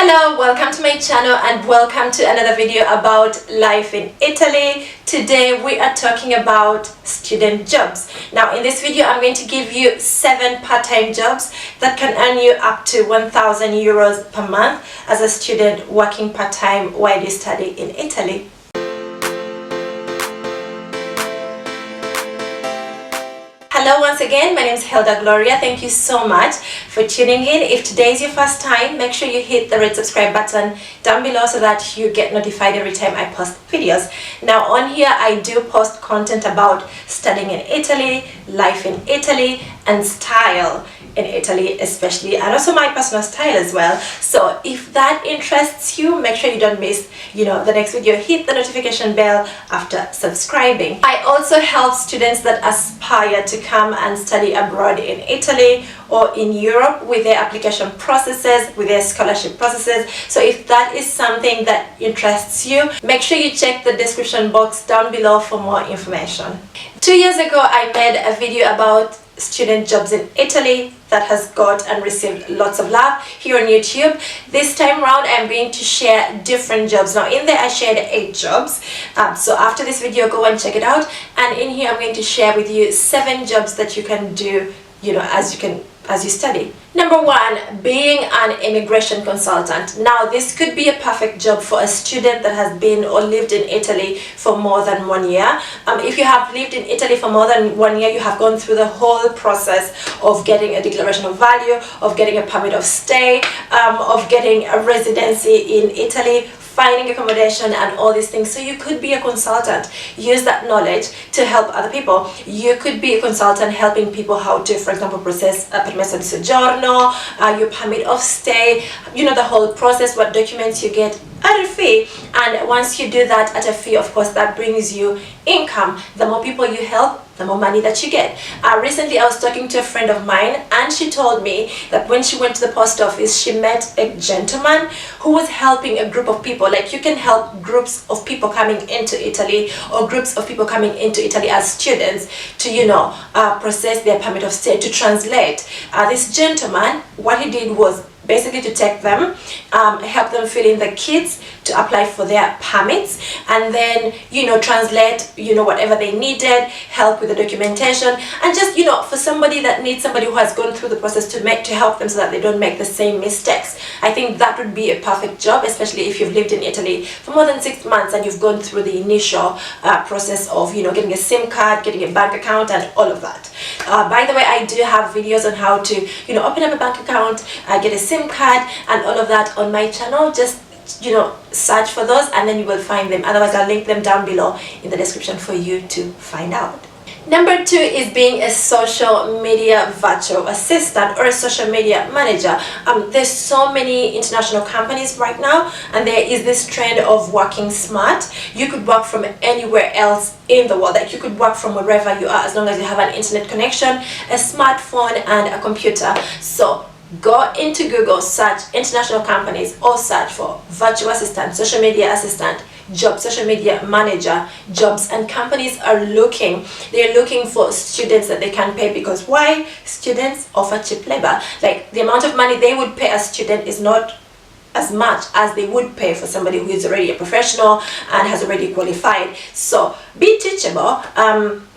Hello, welcome to my channel and welcome to another video about life in Italy. Today we are talking about student jobs. Now in this video I'm going to give you 7 part-time jobs that can earn you up to 1,000 euros per month as a student working part-time while you study in Italy. Hello once again, my name is Hildaglosh. Thank you so much for tuning in. If today is your first time, make sure you hit the red subscribe button down below so that you get notified every time I post videos. Now on here I do post content about studying in Italy, life in Italy, and style in Italy especially, and also my personal style as well. So if that interests you, make sure you don't miss the next video. Hit the notification bell after subscribing. I also help students that aspire to come and study abroad in Italy or in Europe with their application processes, with their scholarship processes. So if that is something that interests you, make sure you check the description box down below for more information. 2 years ago I made a video about student jobs in Italy that has got and received lots of love here on YouTube. This time around I'm going to share different jobs. Now in there I shared 8 jobs, so after this video go and check it out, and in here I'm going to share with you 7 jobs that you can do as you study. Number 1, being an immigration consultant. Now this could be a perfect job for a student that has been or lived in Italy for more than 1 year. If you have lived in Italy for more than 1 year, you have gone through the whole process of getting a declaration of value, of getting a permit of stay, of getting a residency in Italy, finding accommodation and all these things. So you could be a consultant, use that knowledge to help other people. You could be a consultant helping people how to, for example, process a permesso di soggiorno, your permit of stay, the whole process, what documents you get at a fee. And once you do that at a fee, of course, that brings you income. The more people you help, the more money that you get. Recently I was talking to a friend of mine and she told me that when she went to the post office she met a gentleman who was helping a group of people. Like you can help groups of people coming into Italy or groups of people coming into Italy as students to process their permit of stay, to translate. This gentleman, what he did was basically to take them, help them fill in the kits to apply for their permits, and then translate whatever they needed, help with the documentation, and just for somebody that needs somebody who has gone through the process to help them so that they don't make the same mistakes. I think that would be a perfect job, especially if you've lived in Italy for more than 6 months and you've gone through the initial process of getting a SIM card, getting a bank account, and all of that. By the way, I do have videos on how to open up a bank account, get a SIM card, and all of that on my channel. Just search for those and then you will find them. Otherwise I'll link them down below in the description for you to find out. Number 2 is being a social media virtual assistant or a social media manager. There's so many international companies right now, and there is this trend of working smart. You could work from anywhere else in the world. Like you could work from wherever you are as long as you have an internet connection, a smartphone, and a computer. So go into Google, search international companies, or search for virtual assistant, social media assistant, job, social media manager jobs, and companies are looking. They're looking for students that they can pay, because why? Students offer cheap labor. Like the amount of money they would pay a student is not as much as they would pay for somebody who is already a professional and has already qualified. So be teachable.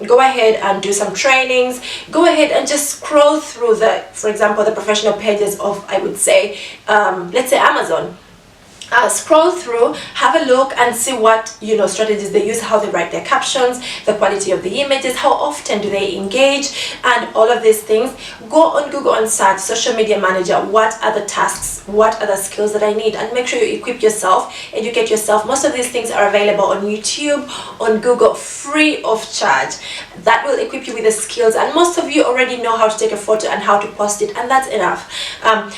Go ahead and do some trainings. Go ahead and just scroll through for example, the professional pages of, I would say, let's say Amazon. Scroll through, have a look and see what strategies they use, how they write their captions, the quality of the images, how often do they engage, and all of these things. Go on Google and search social media manager. What are the tasks, what are the skills that I need, and make sure you equip yourself, educate yourself. Most of these things are available on YouTube, on Google, free of charge. That will equip you with the skills, and most of you already know how to take a photo and how to post it, and that's enough.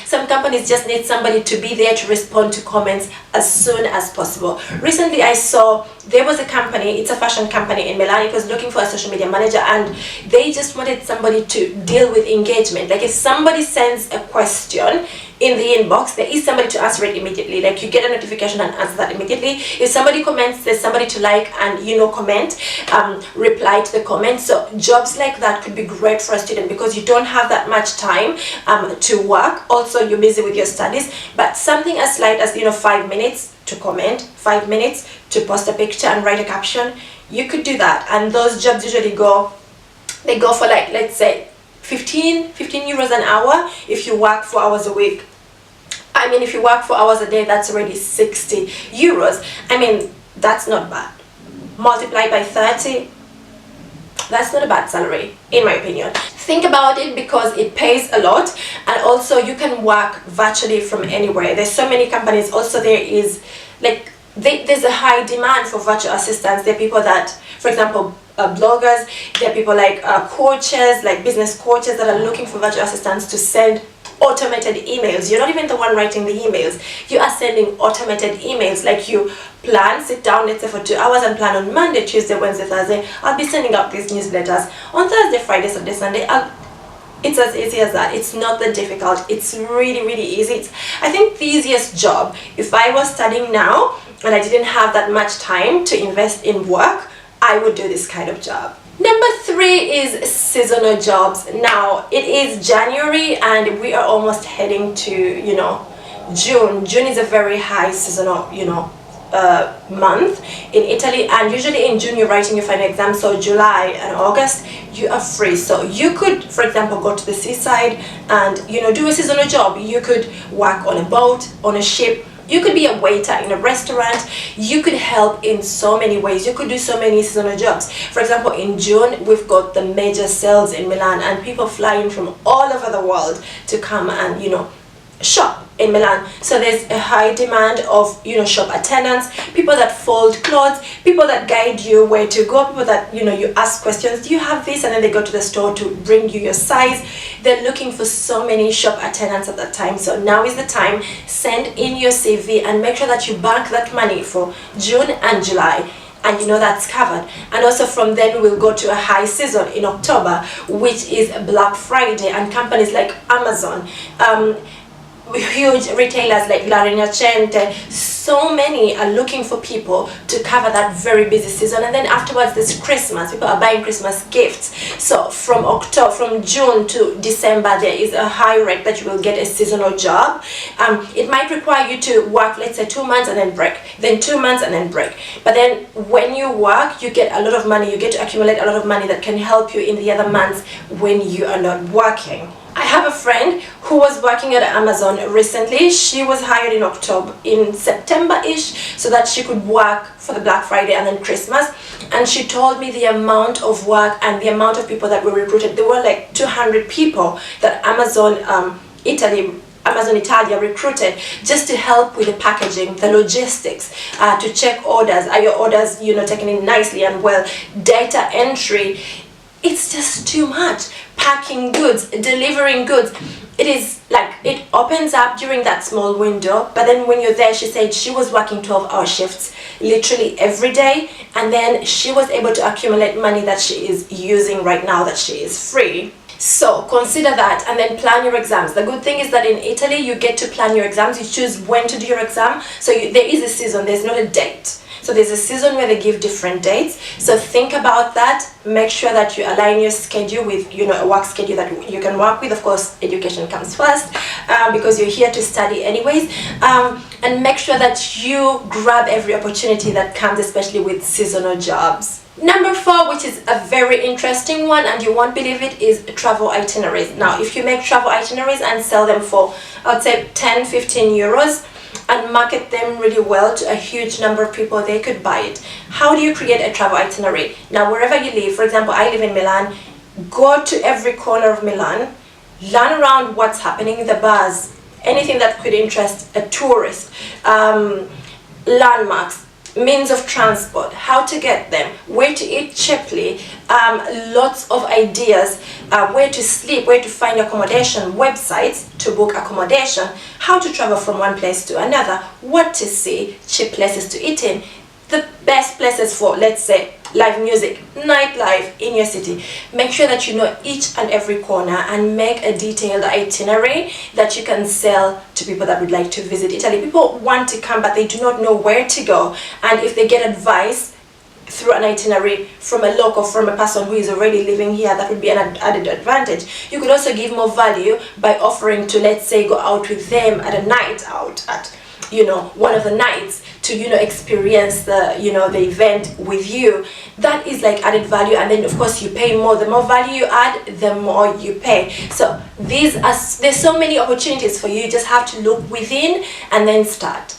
Some companies just need somebody to be there to respond to comments as soon as possible. Recently I saw there was a company, it's a fashion company in Milan. It was looking for a social media manager, and they just wanted somebody to deal with engagement. Like if somebody sends a question, in the inbox, there is somebody to answer it immediately. Like, you get a notification and answer that immediately. If somebody comments, there's somebody to like and comment, reply to the comment. So jobs like that could be great for a student because you don't have that much time to work. Also, you're busy with your studies, but something as slight as 5 minutes to comment, 5 minutes to post a picture and write a caption, you could do that. And those jobs usually go for, like, let's say 15 euros an hour if you work 4 hours a week. I mean, if you work 4 hours a day, that's already 60 euros. I mean, that's not bad. Multiply by 30, that's not a bad salary, in my opinion. Think about it because it pays a lot, and also you can work virtually from anywhere. There's so many companies. Also, there is, like, there's a high demand for virtual assistants. There are people that, for example, bloggers, there are people like coaches, like business coaches, that are looking for virtual assistants to send automated emails. You're not even the one writing the emails. You are sending automated emails. Like, you plan, sit down, let's say for 2 hours, and plan on Monday, Tuesday, Wednesday, Thursday, I'll be sending out these newsletters. On Thursday, Friday, Saturday, Sunday, it's as easy as that. It's not that difficult. It's really, really easy. It's, I think, the easiest job. If I was studying now and I didn't have that much time to invest in work, I would do this kind of job. Number 3 is seasonal jobs. Now, it is January and we are almost heading to, June. June is a very high seasonal, month in Italy, and usually in June you're writing your final exam. So July and August you are free. So you could, for example, go to the seaside and do a seasonal job. You could work on a boat, on a ship. You could be a waiter in a restaurant. You could help in so many ways. You could do so many seasonal jobs. For example, in June, we've got the major sales in Milan, and people fly in from all over the world to come and, shop in Milan. So there's a high demand of, shop attendants, people that fold clothes, people that guide you where to go, people that, you ask questions, do you have this? And then they go to the store to bring you your size. They're looking for so many shop attendants at that time. So now is the time. Send in your CV and make sure that you bank that money for June and July. And that's covered. And also from then we'll go to a high season in October, which is Black Friday, and companies like Amazon, huge retailers like gloriasherry, so many are looking for people to cover that very busy season. And then afterwards there's Christmas. People are buying Christmas gifts. So from June to December there is a high rate that you will get a seasonal job. It might require you to work, let's say 2 months and then break, then 2 months and then break. But then when you work, you get a lot of money. You get to accumulate a lot of money that can help you in the other months when you are not working. I have a friend who was working at Amazon recently. She was hired in September-ish, so that she could work for the Black Friday and then Christmas. And she told me the amount of work and the amount of people that were recruited. There were like 200 people that Amazon Italia recruited just to help with the packaging, the logistics, to check orders. Are your orders, taken in nicely and well? Data entry. It's just too much. Packing goods, delivering goods. It is like, it opens up during that small window, but then when you're there, she said she was working 12-hour shifts literally every day, and then she was able to accumulate money that she is using right now that she is free. So consider that, and then plan your exams. The good thing is that in Italy you get to plan your exams. You choose when to do your exam. So there is a season, there's not a date. So there's a season where they give different dates. So think about that. Make sure that you align your schedule with, a work schedule that you can work with. Of course, education comes first because you're here to study anyways. And make sure that you grab every opportunity that comes, especially with seasonal jobs. Number 4, which is a very interesting one, and you won't believe it, is travel itineraries. Now, if you make travel itineraries and sell them for, I would say 10-15 euros, and market them really well to a huge number of people, they could buy it. How do you create a travel itinerary? Now, wherever you live, for example, I live in Milan, go to every corner of Milan, learn around what's happening in the bars, anything that could interest a tourist, landmarks, means of transport, how to get them, where to eat cheaply, lots of ideas, where to sleep, where to find accommodation, websites to book accommodation, how to travel from one place to another, what to see, cheap places to eat in. the best places for, let's say, live music, nightlife in your city. Make sure that you know each and every corner and make a detailed itinerary that you can sell to people that would like to visit Italy. People want to come, but they do not know where to go. And if they get advice through an itinerary from a local, from a person who is already living here, that would be an added advantage. You could also give more value by offering to, let's say, go out with them at a night out at, you know, one of the nights to, you know, experience the, you know, the event with you. That is like added value. And then of course you pay more. The more value you add, the more you pay. So there's so many opportunities for you. You just have to look within and then start.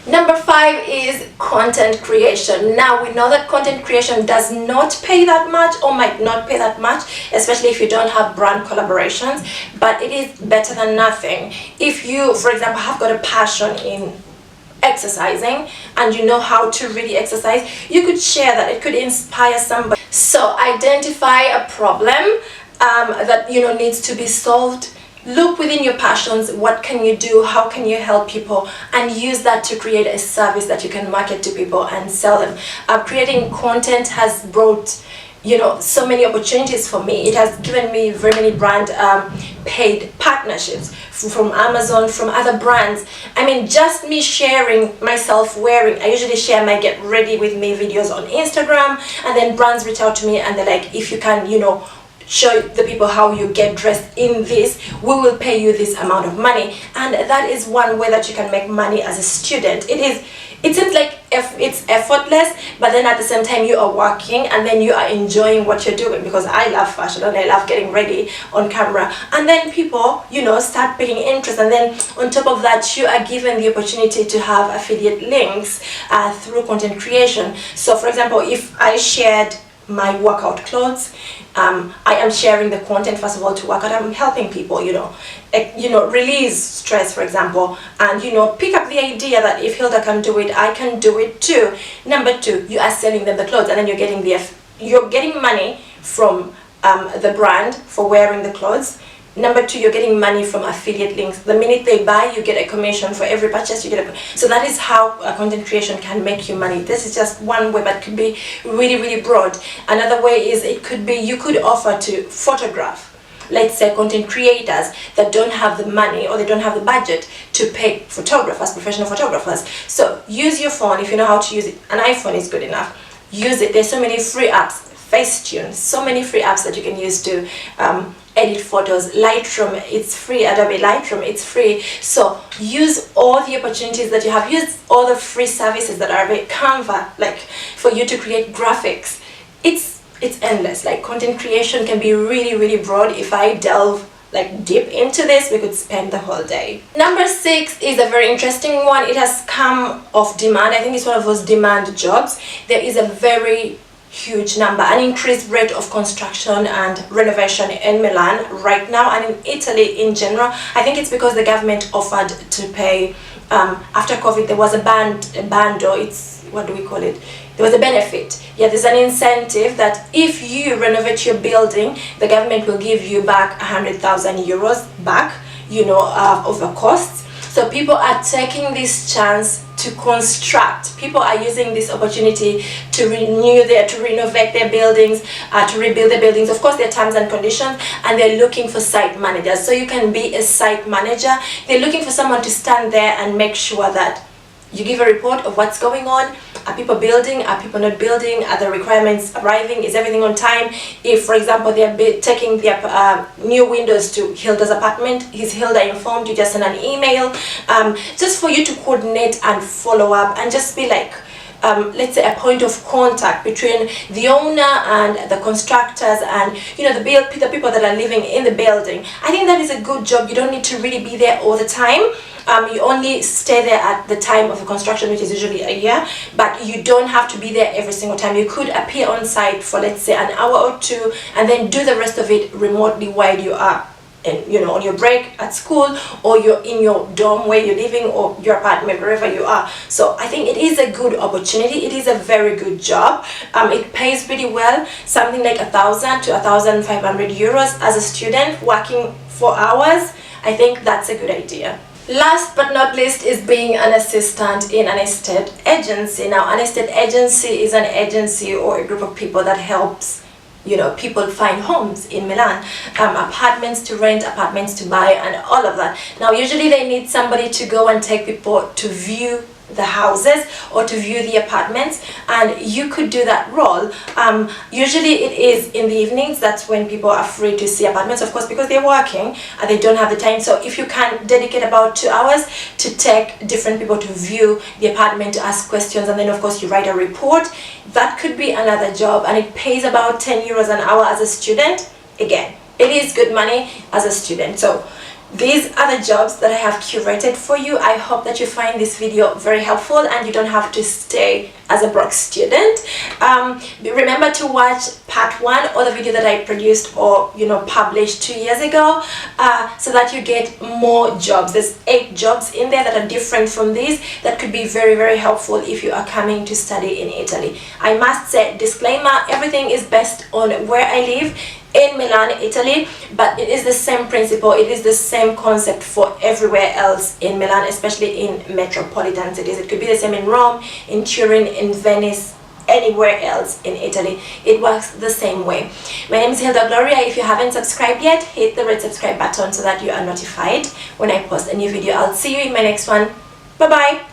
Number 5 is content creation. Now we know that content creation does not pay that much, or might not pay that much, especially if you don't have brand collaborations, but it is better than nothing. If you, for example, have got a passion in exercising and you know how to really exercise, you could share that. It could inspire somebody. So identify a problem that, you know, needs to be solved. Look within your passions. What can you do? How can you help people? And use that to create a service that you can market to people and sell them. Creating content has brought, you know, so many opportunities for me. It has given me very many brand paid partnerships from Amazon, from other brands. I mean, just me sharing myself wearing, I usually share my get ready with me videos on Instagram, and then brands reach out to me and they're like, if you can, you know, show the people how you get dressed in this, we will pay you this amount of money. And that is one way that you can make money as a student. It seems like it's effortless, but then at the same time you are working and then you are enjoying what you're doing, because I love fashion and I love getting ready on camera. And then people, you know, start paying interest, and then on top of that you are given the opportunity to have affiliate links through content creation. So for example, if I shared my workout clothes, I am sharing the content, first of all, to work out. I'm helping people, you know, release stress, for example, and, you know, pick up the idea that if Hilda can do it, I can do it too. Number 2, you are selling them the clothes, and then you're getting money from the brand for wearing the clothes. Number 2, you're getting money from affiliate links. The minute they buy, you get a commission. For every purchase, you get a. So that is how content creation can make you money. This is just one way, but it could be really, really broad. Another way is it could be you could offer to photograph, let's say, content creators that don't have the money or they don't have the budget to pay photographers, professional photographers. So use your phone if you know how to use it. An iPhone is good enough. Use it. There's so many free apps. Facetune, so many free apps that you can use to edit photos. Lightroom, it's free. Adobe Lightroom, it's free. So use all the opportunities that you have. Use all the free services that are available. Canva, like for you to create graphics. It's endless. Like content creation can be really, really broad. If I delve like deep into this, we could spend the whole day. Number 6 is a very interesting one. It has come off demand. I think it's one of those demand jobs. There is a very huge number, an increased rate of construction and renovation in Milan right now, and in Italy in general. I think it's because the government offered to pay, after COVID there was a bando, it's, what do we call it? There was a benefit. Yeah, there's an incentive that if you renovate your building, the government will give you back 100,000 euros back, you know, of the costs. So people are taking this chance to construct. People are using this opportunity to renovate their buildings, to rebuild their buildings. Of course, there are terms and conditions, and they're looking for site managers. So you can be a site manager. They're looking for someone to stand there and make sure that you give a report of what's going on. Are people building? Are people not building? Are the requirements arriving? Is everything on time? If, for example, they're taking their new windows to Hilda's apartment, is Hilda informed? You just send an email, just for you to coordinate and follow up, and just be like, let's say, a point of contact between the owner and the constructors and, you know, the people that are living in the building. I think that is a good job. You don't need to really be there all the time. You only stay there at the time of the construction, which is usually a year, but you don't have to be there every single time. You could appear on site for, let's say, an hour or 2, and then do the rest of it remotely while you are, you know, on your break at school, or you're in your dorm where you're living, or your apartment, wherever you are. So I think it is a good opportunity. It is a very good job. It pays really well, something like 1,000 to 1,500 euros as a student working 4 hours. I think that's a good idea. Last but not least is being an assistant in an estate agency. Now, an estate agency is an agency or a group of people that helps people find homes in Milan, apartments to rent, apartments to buy, and all of that. Now, usually they need somebody to go and take people to view the houses or to view the apartments, and you could do that role. Usually it is in the evenings. That's when people are free to see apartments, of course, because they're working and they don't have the time. So if you can dedicate about 2 hours to take different people to view the apartment, to ask questions, and then of course you write a report, that could be another job, and it pays about 10 euros an hour as a student. Again, it is good money as a student. So these are the jobs that I have curated for you. I hope that you find this video very helpful and you don't have to stay as a broke student. Remember to watch part 1 or the video that I produced or published 2 years ago, so that you get more jobs. There's 8 jobs in there that are different from these that could be very, very helpful if you are coming to study in Italy. I must say, disclaimer, everything is based on where I live in Milan, Italy, but it is the same principle, it is the same concept for everywhere else in Milan, especially in metropolitan cities. It could be the same in Rome, in Turin, in Venice, anywhere else in Italy. It works the same way. My name is Hildaglosh. If you haven't subscribed yet, hit the red subscribe button so that you are notified when I post a new video. I'll see you in my next one. Bye bye.